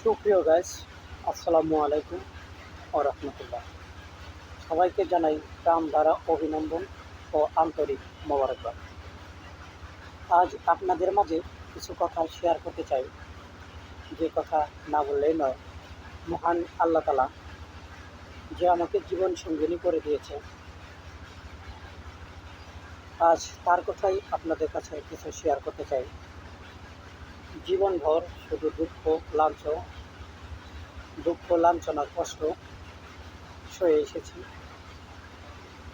সুপ্রিয় গাইস, আসসালামু আলাইকুম ও রহমতুল্লাহ। সবাইকে জানাই প্রাণ দ্বারা অভিনন্দন ও আন্তরিক মোবারকবাদ। আজ আপনাদের মাঝে কিছু কথা শেয়ার করতে চাই, যে কথা না বললেই নয়। মহান আল্লাহ তাআলা যে আমাকে জীবন সঙ্গিনী করে দিয়েছে, আজ তার কথাই আপনাদের কাছে কিছু শেয়ার করতে চাই। জীবনভর শুধু দুঃখ লাঞ্ছনা কষ্ট সয়ে এসেছি,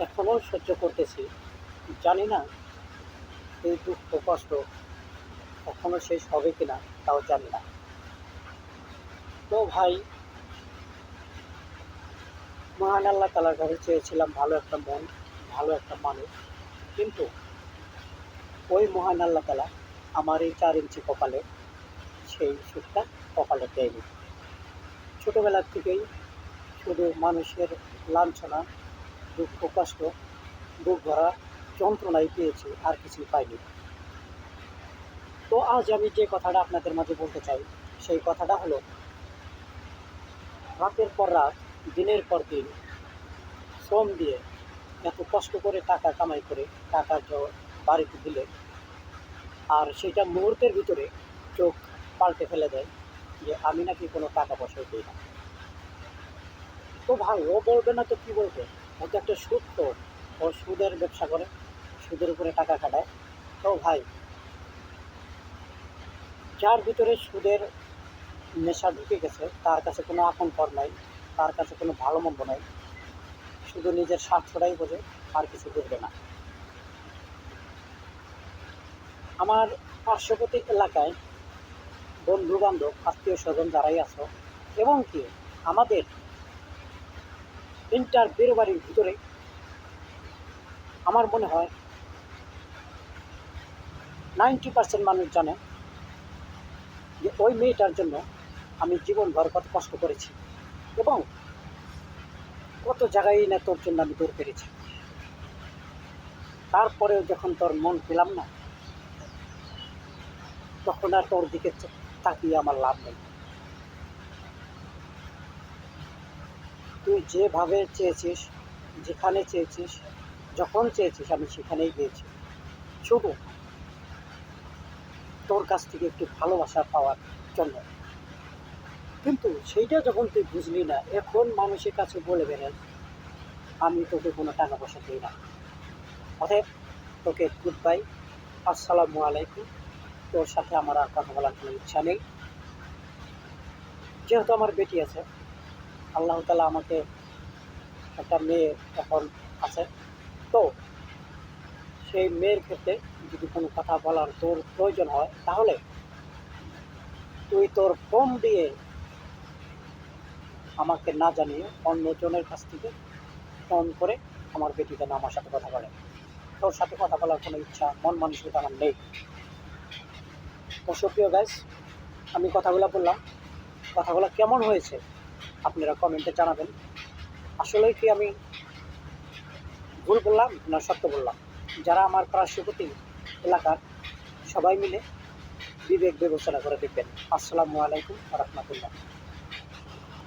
এখনও সহ্য করতেছি। জানি না এই দুঃখ কষ্ট কখনো শেষ হবে কিনা, তাও জানি না। তো ভাই, মহান আল্লাহ তাআলার কাছে চেয়েছিলাম ভালো একটা মন, ভালো একটা মানুষ, কিন্তু ওই মহান আল্লাহ তাআলা আমার এই 4 ইঞ্চি কপালে সেই সুখটা কপালে দেয়নি। ছোটোবেলার থেকেই শুধু মানুষের লাঞ্ছনা, দুঃখ কষ্ট, বুক ভরা যন্ত্রণাই পেয়েছি, আর কিছুই পাইনি। তো আজ আমি যে কথাটা আপনাদের মাঝে বলতে চাই, সেই কথাটা হলো, রাতের পর রাত, দিনের পর দিন শ্রম দিয়ে এত কষ্ট করে টাকা কামাই করে টাকা বাড়িতে দিলে, আর সেটা মুহূর্তের ভিতরে চোখ পাল্টে ফেলে দেয় যে আমি নাকি কোনো টাকা পয়সা দিই না। তো ভাই, ও বলবে না তো কি বলবে? ও তো একটা সুদ, তো ও সুদের ব্যবসা করে, সুদের উপরে টাকা খাটায়। তো ভাই, যার ভিতরে সুদের নেশা ঢুকে গেছে, তার কাছে কোনো আপন পর নাই, তার কাছে কোনো ভালো মন্দ নাই, শুধু নিজের স্বার্থটাই বোঝে, আর কিছু বুঝবে না। আমার পার্শ্ববর্তী এলাকায় বন্ধু বান্ধব আত্মীয় স্বজন যারাই আছো, এবং কি আমাদের তিনটার বেরো বাড়ির ভিতরে, আমার মনে হয় 90% মানুষ জানে যে ওই মেয়েটার জন্য আমি জীবনভর কত কষ্ট করেছি, এবং কত জায়গায় না তোর জন্য আমি দৌড় পেরেছি। তারপরেও যখন তোর মন পেলাম না, তখন আর তোর দিকে তাকিয়ে আমার লাভ নেই। তুই যেভাবে চেয়েছিস, যেখানে চেয়েছিস, যখন চেয়েছিস, আমি সেখানেই গিয়েছি, শুধু তোর কাছ থেকে একটু ভালোবাসা পাওয়ার জন্য। কিন্তু সেইটা যখন তুই বুঝলি না, এখন মানুষের কাছে বলে বেড়াস আমি তোকে কোনো টাকা পয়সা দিই না। অতএব তোকে গুড বাই, আসসালামু আলাইকুম। তোর সাথে আমার আর কথা বলার কোনো ইচ্ছা নেই। যেহেতু আমার বেটি আছে, আল্লাহ তাআলা আমাকে একটা মেয়ে এখন আছে, তো সেই মেয়ের ক্ষেত্রে যদি কোনো কথা বলার তোর প্রয়োজন হয়, তাহলে তুই তোর ফোন দিয়ে আমাকে না জানিয়ে অন্যজনের কাছ থেকে ফোন করে আমার বেটি যেন আমার সাথে কথা বলে। তোর সাথে কথা বলার কোনো ইচ্ছা, মন মানসিকতা আমার নেই। তো সুপ্রিয় গাইস, আমি কথাগুলো বললাম, কথাগুলো কেমন হয়েছে আপনারা কমেন্টে জানাবেন। আসলে কি আমি ভুল বললাম না সত্য বললাম? যারা আমার পার্শ্ববর্তী এলাকার, সবাই মিলে বিবেক বিবেচনা করে দেখবেন। আসসালামু আলাইকুম ওয়া রাহমাতুল্লাহ।